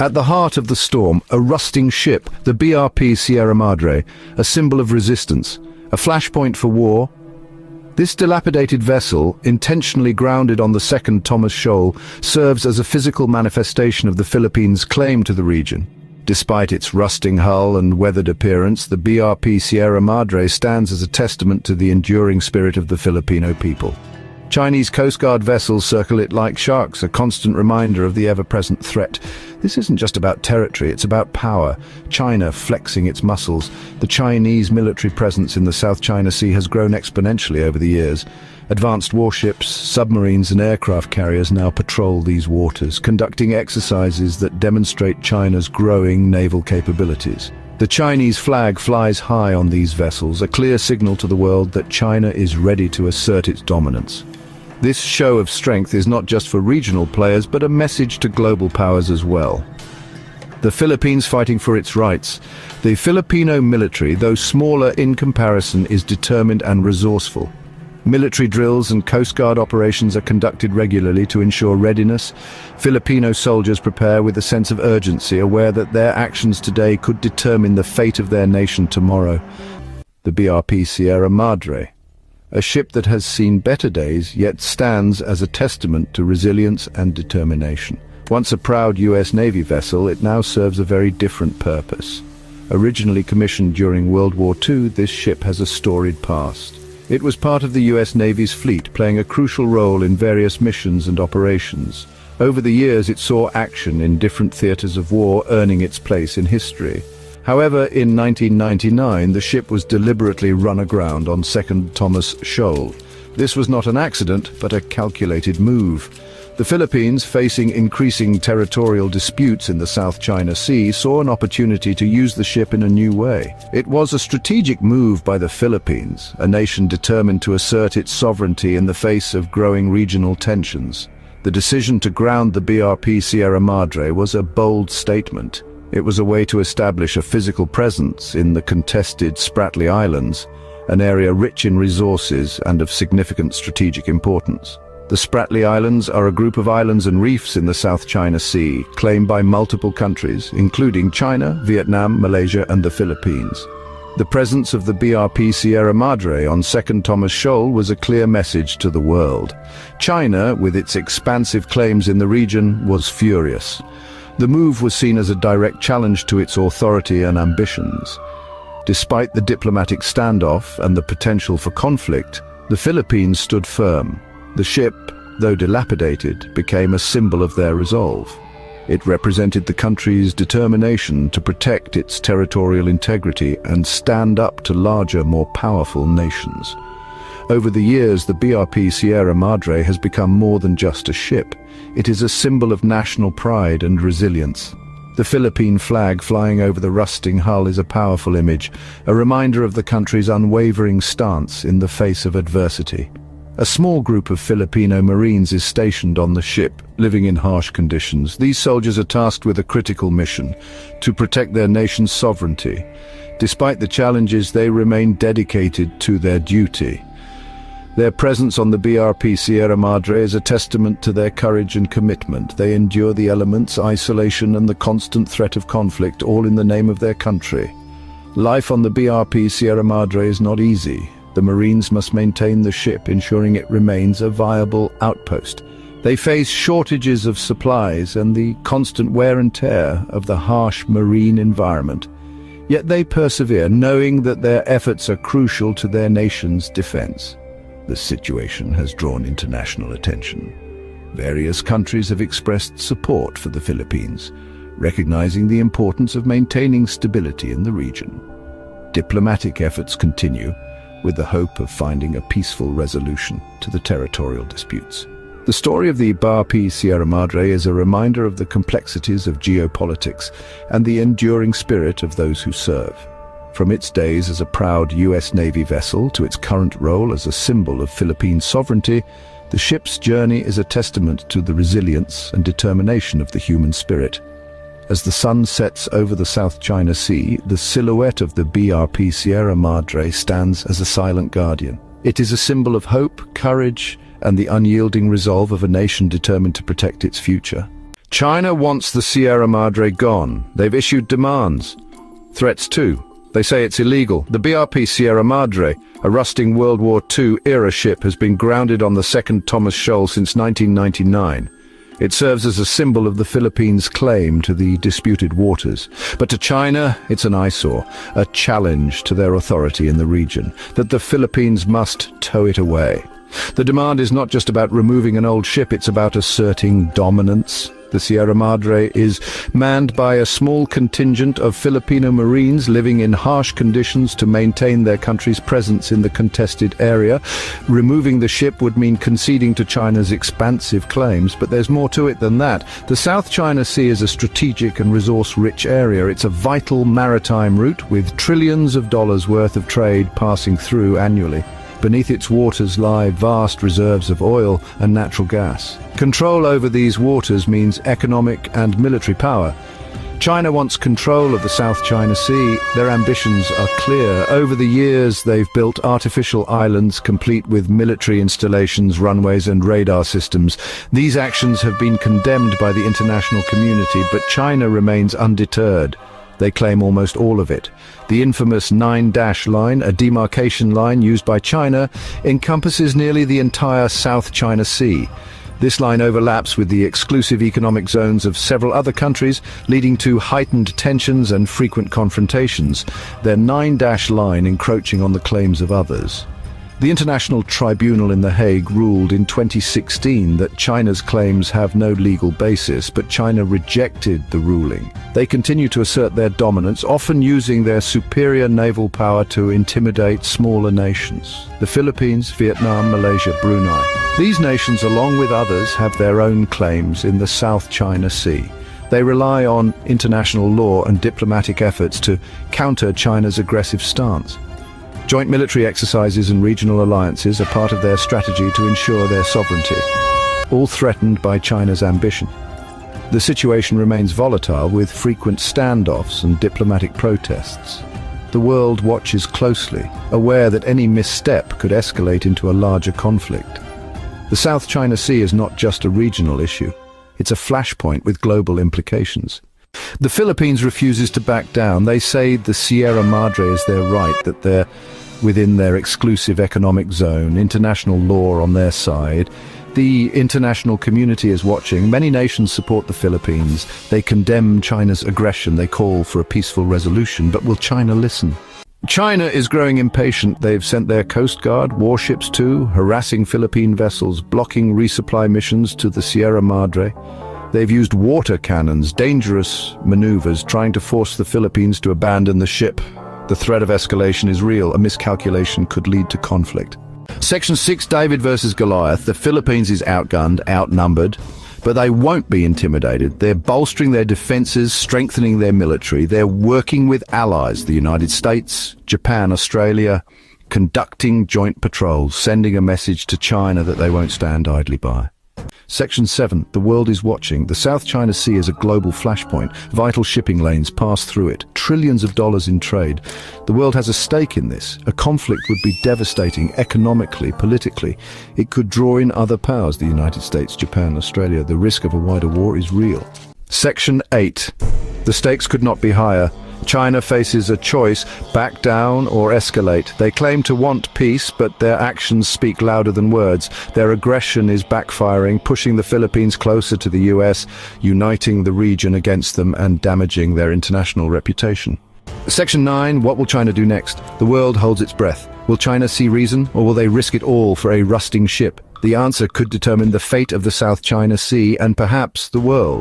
At the heart of the storm, a rusting ship, the BRP Sierra Madre, a symbol of resistance, a flashpoint for war. This dilapidated vessel, intentionally grounded on the second Thomas Shoal, serves as a physical manifestation of the Philippines' claim to the region. Despite its rusting hull and weathered appearance, the BRP Sierra Madre stands as a testament to the enduring spirit of the Filipino people. Chinese Coast Guard vessels circle it like sharks, a constant reminder of the ever-present threat. This isn't just about territory, it's about power. China flexing its muscles. The Chinese military presence in the South China Sea has grown exponentially over the years. Advanced warships, submarines and aircraft carriers now patrol these waters, conducting exercises that demonstrate China's growing naval capabilities. The Chinese flag flies high on these vessels, a clear signal to the world that China is ready to assert its dominance. This show of strength is not just for regional players, but a message to global powers as well. The Philippines fighting for its rights. The Filipino military, though smaller in comparison, is determined and resourceful. Military drills and Coast Guard operations are conducted regularly to ensure readiness. Filipino soldiers prepare with a sense of urgency, aware that their actions today could determine the fate of their nation tomorrow. The BRP Sierra Madre, a ship that has seen better days, yet stands as a testament to resilience and determination. Once a proud US Navy vessel, it now serves a very different purpose. Originally commissioned during World War II, this ship has a storied past. It was part of the US Navy's fleet, playing a crucial role in various missions and operations. Over the years, it saw action in different theaters of war, earning its place in history. However, in 1999, the ship was deliberately run aground on 2nd Thomas Shoal. This was not an accident, but a calculated move. The Philippines, facing increasing territorial disputes in the South China Sea, saw an opportunity to use the ship in a new way. It was a strategic move by the Philippines, a nation determined to assert its sovereignty in the face of growing regional tensions. The decision to ground the BRP Sierra Madre was a bold statement. It was a way to establish a physical presence in the contested Spratly Islands, an area rich in resources and of significant strategic importance. The Spratly Islands are a group of islands and reefs in the South China Sea, claimed by multiple countries, including China, Vietnam, Malaysia and the Philippines. The presence of the BRP Sierra Madre on 2nd Thomas Shoal was a clear message to the world. China, with its expansive claims in the region, was furious. The move was seen as a direct challenge to its authority and ambitions. Despite the diplomatic standoff and the potential for conflict, the Philippines stood firm. The ship, though dilapidated, became a symbol of their resolve. It represented the country's determination to protect its territorial integrity and stand up to larger, more powerful nations. Over the years, the BRP Sierra Madre has become more than just a ship. It is a symbol of national pride and resilience. The Philippine flag flying over the rusting hull is a powerful image, a reminder of the country's unwavering stance in the face of adversity. A small group of Filipino Marines is stationed on the ship, living in harsh conditions. These soldiers are tasked with a critical mission, to protect their nation's sovereignty. Despite the challenges, they remain dedicated to their duty. Their presence on the BRP Sierra Madre is a testament to their courage and commitment. They endure the elements, isolation and the constant threat of conflict, all in the name of their country. Life on the BRP Sierra Madre is not easy. The Marines must maintain the ship, ensuring it remains a viable outpost. They face shortages of supplies and the constant wear and tear of the harsh marine environment. Yet they persevere, knowing that their efforts are crucial to their nation's defense. The situation has drawn international attention. Various countries have expressed support for the Philippines, recognizing the importance of maintaining stability in the region. Diplomatic efforts continue, with the hope of finding a peaceful resolution to the territorial disputes. The story of the BRP Sierra Madre is a reminder of the complexities of geopolitics and the enduring spirit of those who serve. From its days as a proud US Navy vessel to its current role as a symbol of Philippine sovereignty, the ship's journey is a testament to the resilience and determination of the human spirit. As the sun sets over the South China Sea, the silhouette of the BRP Sierra Madre stands as a silent guardian. It is a symbol of hope, courage, and the unyielding resolve of a nation determined to protect its future. China wants the Sierra Madre gone. They've issued demands. Threats too. They say it's illegal. The BRP Sierra Madre, a rusting World War II-era ship, has been grounded on the second Thomas Shoal since 1999. It serves as a symbol of the Philippines' claim to the disputed waters. But to China, it's an eyesore, a challenge to their authority in the region, that the Philippines must tow it away. The demand is not just about removing an old ship, it's about asserting dominance. The Sierra Madre is manned by a small contingent of Filipino Marines living in harsh conditions to maintain their country's presence in the contested area. Removing the ship would mean conceding to China's expansive claims, but there's more to it than that. The South China Sea is a strategic and resource-rich area. It's a vital maritime route with trillions of dollars worth of trade passing through annually. Beneath its waters lie vast reserves of oil and natural gas. Control over these waters means economic and military power. China wants control of the South China Sea. Their ambitions are clear. Over the years, they've built artificial islands complete with military installations, runways and radar systems. These actions have been condemned by the international community, but China remains undeterred. They claim almost all of it. The infamous 9-dash line, a demarcation line used by China, encompasses nearly the entire South China Sea. This line overlaps with the exclusive economic zones of several other countries, leading to heightened tensions and frequent confrontations, their 9-dash line encroaching on the claims of others. The International Tribunal in The Hague ruled in 2016 that China's claims have no legal basis, but China rejected the ruling. They continue to assert their dominance, often using their superior naval power to intimidate smaller nations. The Philippines, Vietnam, Malaysia, Brunei. These nations, along with others, have their own claims in the South China Sea. They rely on international law and diplomatic efforts to counter China's aggressive stance. Joint military exercises and regional alliances are part of their strategy to ensure their sovereignty, all threatened by China's ambition. The situation remains volatile, with frequent standoffs and diplomatic protests. The world watches closely, aware that any misstep could escalate into a larger conflict. The South China Sea is not just a regional issue. It's a flashpoint with global implications. The Philippines refuses to back down. They say the Sierra Madre is their right, that they're within their exclusive economic zone, international law on their side. The international community is watching. Many nations support the Philippines. They condemn China's aggression. They call for a peaceful resolution. But will China listen? China is growing impatient. They've sent their Coast Guard, warships too, harassing Philippine vessels, blocking resupply missions to the Sierra Madre. They've used water cannons, dangerous maneuvers, trying to force the Philippines to abandon the ship. The threat of escalation is real. A miscalculation could lead to conflict. Section 6, David versus Goliath. The Philippines is outgunned, outnumbered, but they won't be intimidated. They're bolstering their defenses, strengthening their military. They're working with allies, the United States, Japan, Australia, conducting joint patrols, sending a message to China that they won't stand idly by. Section 7. The world is watching. The South China Sea is a global flashpoint. Vital shipping lanes pass through it. Trillions of dollars in trade. The world has a stake in this. A conflict would be devastating economically, politically. It could draw in other powers, the United States, Japan, Australia. The risk of a wider war is real. Section 8. The stakes could not be higher. China faces a choice: back down or escalate. They claim to want peace, but their actions speak louder than words. Their aggression is backfiring, pushing the Philippines closer to the US, uniting the region against them and damaging their international reputation. Section 9. What will China do next? The world holds its breath. Will China see reason, or will they risk it all for a rusting ship? The answer could determine the fate of the South China Sea and perhaps the world.